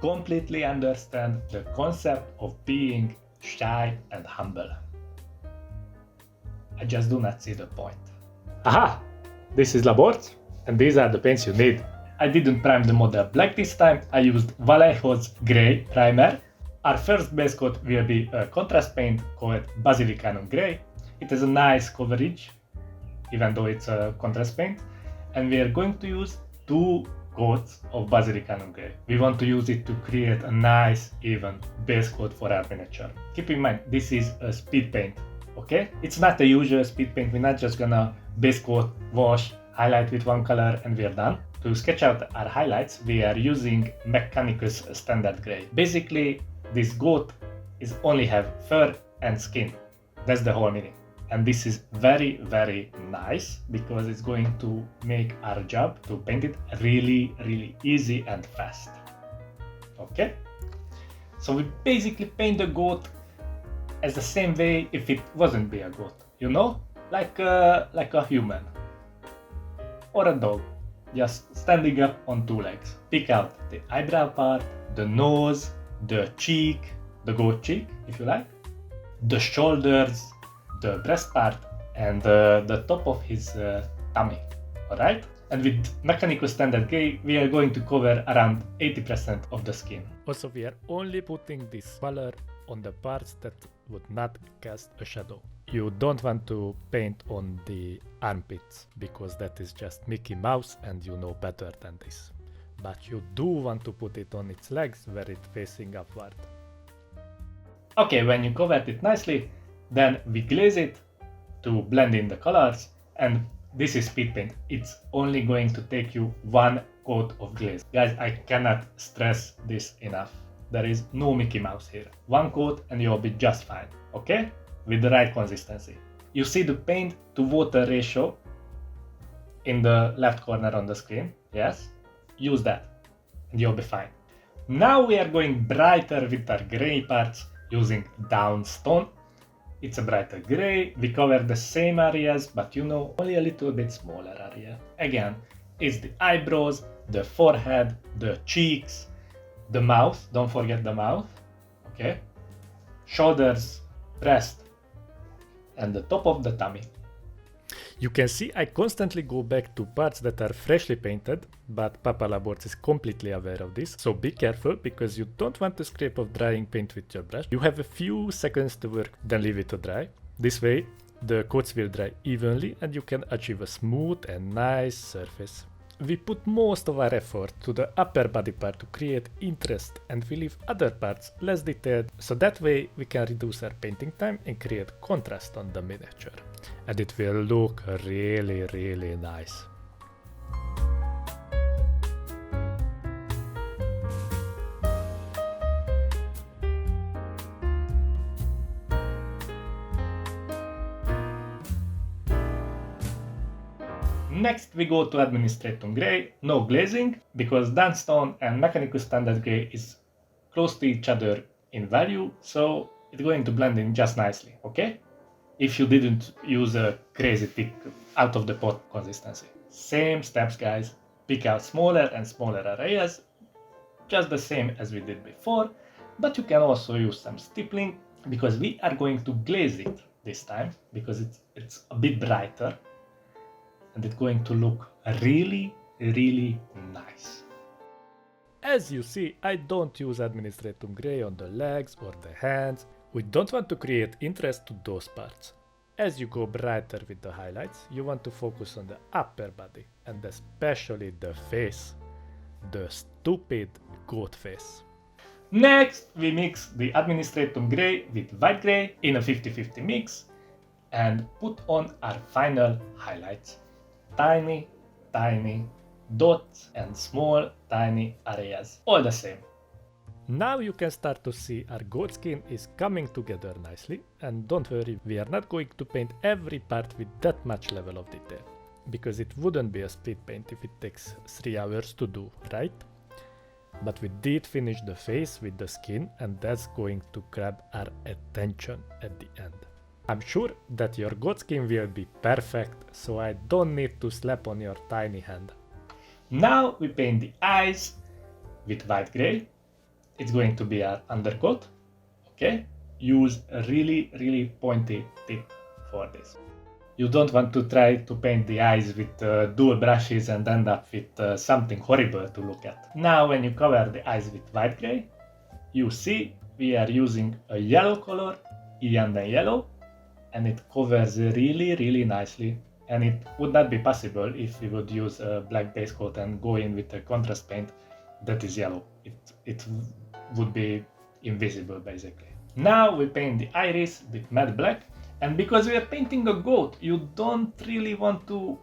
completely understand the concept of being shy and humble. I just do not see the point. Aha! This is Labort, and these are the paints you need. I didn't prime the model black this time, I used Vallejo's Grey primer. Our first base coat will be a contrast paint called Basilicanum Grey. It has a nice coverage, even though it's a contrast paint. And we are going to use 2 coats of Basilicanum Grey. We want to use it to create a nice, even base coat for our miniature. Keep in mind, this is a speed paint, okay? It's not a usual speed paint. We're not just gonna base coat, wash, highlight with one color, and we're done. To sketch out our highlights, we are using Mechanicus Standard Grey. Basically, this goat is only have fur and skin. That's the whole meaning. And this is very, very nice because it's going to make our job to paint it really, really easy and fast. Okay? So we basically paint the goat as the same way if it wasn't be a goat, you know? Like a human. Or a dog, just standing up on 2 legs. Pick out the eyebrow part, the nose, the cheek, the goat cheek, if you like, the shoulders, the breast part, and the top of his tummy, alright? And with Mechanical Standard Grey, we are going to cover around 80% of the skin. Also, we are only putting this color on the parts that would not cast a shadow. You don't want to paint on the armpits, because that is just Mickey Mouse and you know better than this. But you do want to put it on its legs where it's facing upward. Okay, when you covered it nicely, then we glaze it to blend in the colors, and this is speed paint. It's only going to take you 1 coat of glaze. Guys, I cannot stress this enough. There is no Mickey Mouse here. 1 coat and you'll be just fine, okay? With the right consistency. You see the paint to water ratio in the left corner on the screen, yes? Use that and you'll be fine. Now we are going brighter with our gray parts using Downstone. It's a brighter gray. We cover the same areas, but you know, only a little bit smaller area. Again, it's the eyebrows, the forehead, the cheeks, the mouth, don't forget the mouth, okay? Shoulders, breast, and the top of the tummy. You can see I constantly go back to parts that are freshly painted, but Papa Labort is completely aware of this, so be careful because you don't want to scrape off drying paint with your brush. You have a few seconds to work, then leave it to dry. This way the coats will dry evenly and you can achieve a smooth and nice surface. We put most of our effort to the upper body part to create interest, and we leave other parts less detailed, so that way we can reduce our painting time and create contrast on the miniature. And it will look really, really nice. Next we go to Administratum Grey, no glazing, because Dunstone and Mechanical Standard Grey is close to each other in value, so it's going to blend in just nicely, okay? If you didn't use a crazy thick out of the pot consistency. Same steps, guys. Pick out smaller and smaller areas, just the same as we did before, but you can also use some stippling because we are going to glaze it this time because it's a bit brighter. And it's going to look really, really nice. As you see, I don't use Administratum Grey on the legs or the hands. We don't want to create interest to those parts. As you go brighter with the highlights, you want to focus on the upper body and especially the face. The stupid goat face. Next, we mix the Administratum Grey with White Grey in a 50-50 mix and put on our final highlights. Tiny, tiny dots and small, tiny areas, all the same. Now you can start to see our goat skin is coming together nicely, and don't worry, we are not going to paint every part with that much level of detail, because it wouldn't be a speed paint if it takes 3 hours to do, right? But we did finish the face with the skin, and that's going to grab our attention at the end. I'm sure that your goat skin will be perfect, so I don't need to slap on your tiny hand. Now we paint the eyes with White Grey, it's going to be our undercoat. Okay, use a really pointy tip for this. You don't want to try to paint the eyes with dual brushes and end up with something horrible to look at. Now when you cover the eyes with white gray, you see we are using a yellow color, cyan yellow, and it covers really nicely. And it would not be possible if we would use a black base coat and go in with a contrast paint that is yellow. It would be invisible basically. Now we paint the iris with matte black, and because we are painting a goat, you don't really want to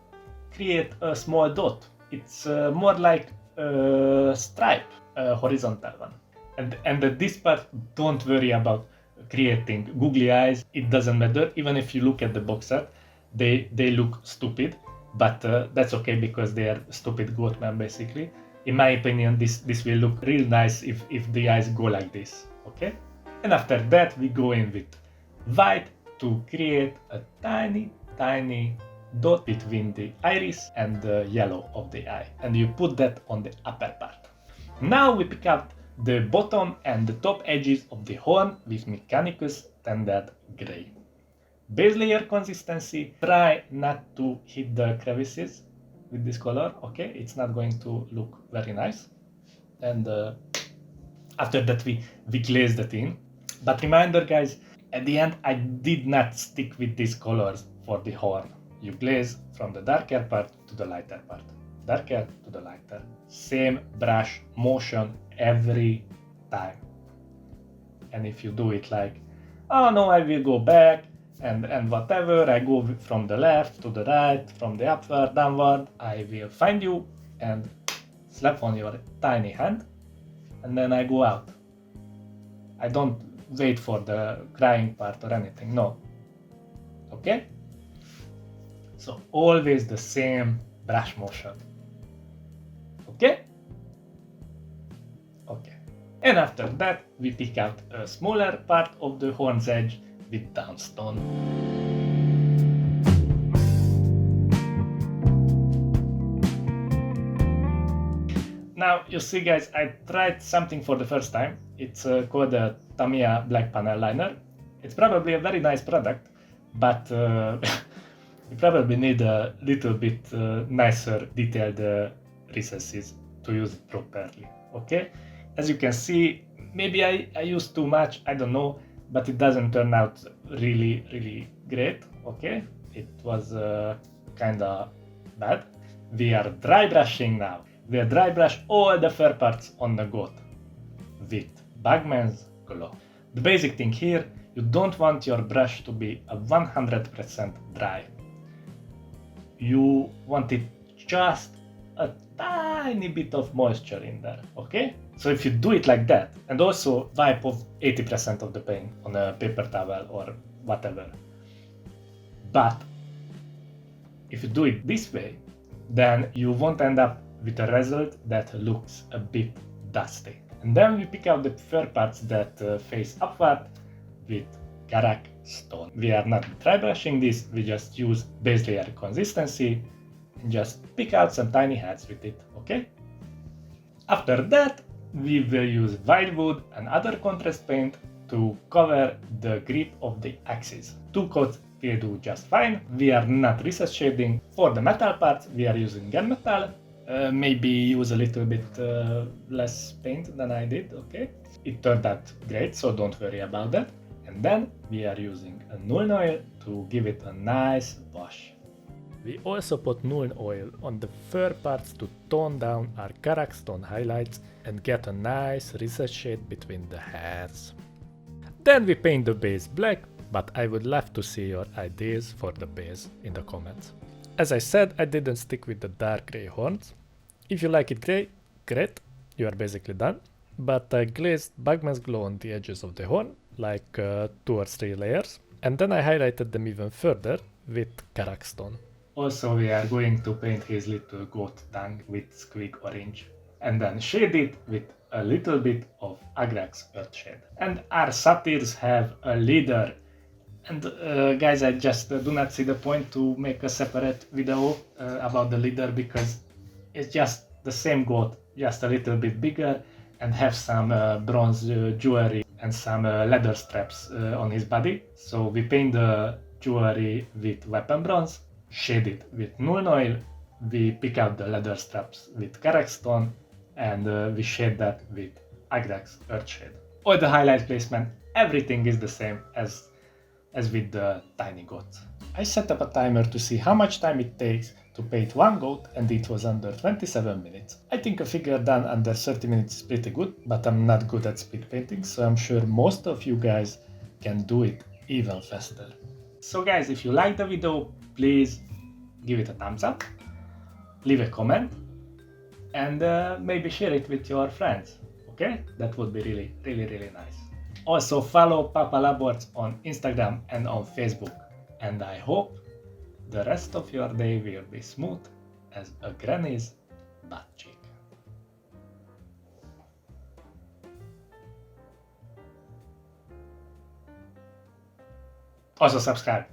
create a small dot. It's more like a stripe, a horizontal one. And at this part, don't worry about creating googly eyes. It doesn't matter. Even if you look at the box art, they look stupid, but that's okay because they are stupid goatmen basically. In my opinion, this will look real nice if the eyes go like this, okay? And after that, we go in with white to create a tiny dot between the iris and the yellow of the eye. And you put that on the upper part. Now we pick up the bottom and the top edges of the horn with Mechanicus Standard Gray. Base layer consistency, try not to hit the crevices with this color, okay? It's not going to look very nice. And after that we glaze that in. But reminder guys, at the end I did not stick with these colors for the horn. You glaze from the darker part to the lighter part. Darker to the lighter. Same brush motion every time. And if you do it like, oh no, I will go back and whatever, I go from the left to the right, from the upward, downward, I will find you and slap on your tiny hand, and then I go out. I don't wait for the crying part or anything, no. Okay? So always the same brush motion. Okay? Okay. And after that, we pick out a smaller part of the horn's edge with downstone. Now, you see guys, I tried something for the first time. It's called a Tamiya Black Panel Liner. It's probably a very nice product, but you probably need a little bit nicer detailed recesses to use it properly, okay? As you can see, maybe I used too much, I don't know, but it doesn't turn out really great, okay? It was kinda bad. We are dry brushing now. We are dry brush all the fur parts on the goat with Bagman's glue. The basic thing here, you don't want your brush to be 100% dry. You want it just a tiny bit of moisture in there, okay? So if you do it like that, and also wipe off 80% of the paint on a paper towel or whatever. But if you do it this way, then you won't end up with a result that looks a bit dusty. And then we pick out the fur parts that face upward with Karak stone. We are not dry brushing this, we just use base layer consistency and just pick out some tiny heads with it, okay? After that, we will use wildwood and other contrast paint to cover the grip of the axis. 2 coats will do just fine. We are not recess shading. For the metal parts, we are using gunmetal. Maybe use a little bit less paint than I did, okay? It turned out great, so don't worry about that. And then we are using a Nuln oil to give it a nice wash. We also put Nuln oil on the fur parts to tone down our Karak stone highlights and get a nice recess shade between the hairs. Then we paint the base black, but I would love to see your ideas for the base in the comments. As I said, I didn't stick with the dark grey horns. If you like it grey, great, you are basically done. But I glazed Bagman's glue on the edges of the horn, like 2 or 3 layers, and then I highlighted them even further with Karak stone. Also, we are going to paint his little goat tongue with squeak orange, and then shade it with a little bit of Agrax Earthshade. And our Satyrs have a leader. And guys, I just do not see the point to make a separate video about the leader because it's just the same goat, just a little bit bigger, and have some bronze jewelry and some leather straps on his body. So we paint the jewelry with weapon bronze, shade it with Nuln Oil, we pick out the leather straps with Karak stone, and we shade that with Agdax Earthshade. All the highlight placement, everything is the same as with the tiny goats. I set up a timer to see how much time it takes to paint one goat, and it was under 27 minutes. I think a figure done under 30 minutes is pretty good, but I'm not good at speed painting, so I'm sure most of you guys can do it even faster. So guys, if you like the video, please give it a thumbs up, leave a comment, and maybe share it with your friends, okay? That would be really nice. Also follow Papa Laborts on Instagram and on Facebook, and I hope the rest of your day will be smooth as a granny's butt cheek. Also subscribe.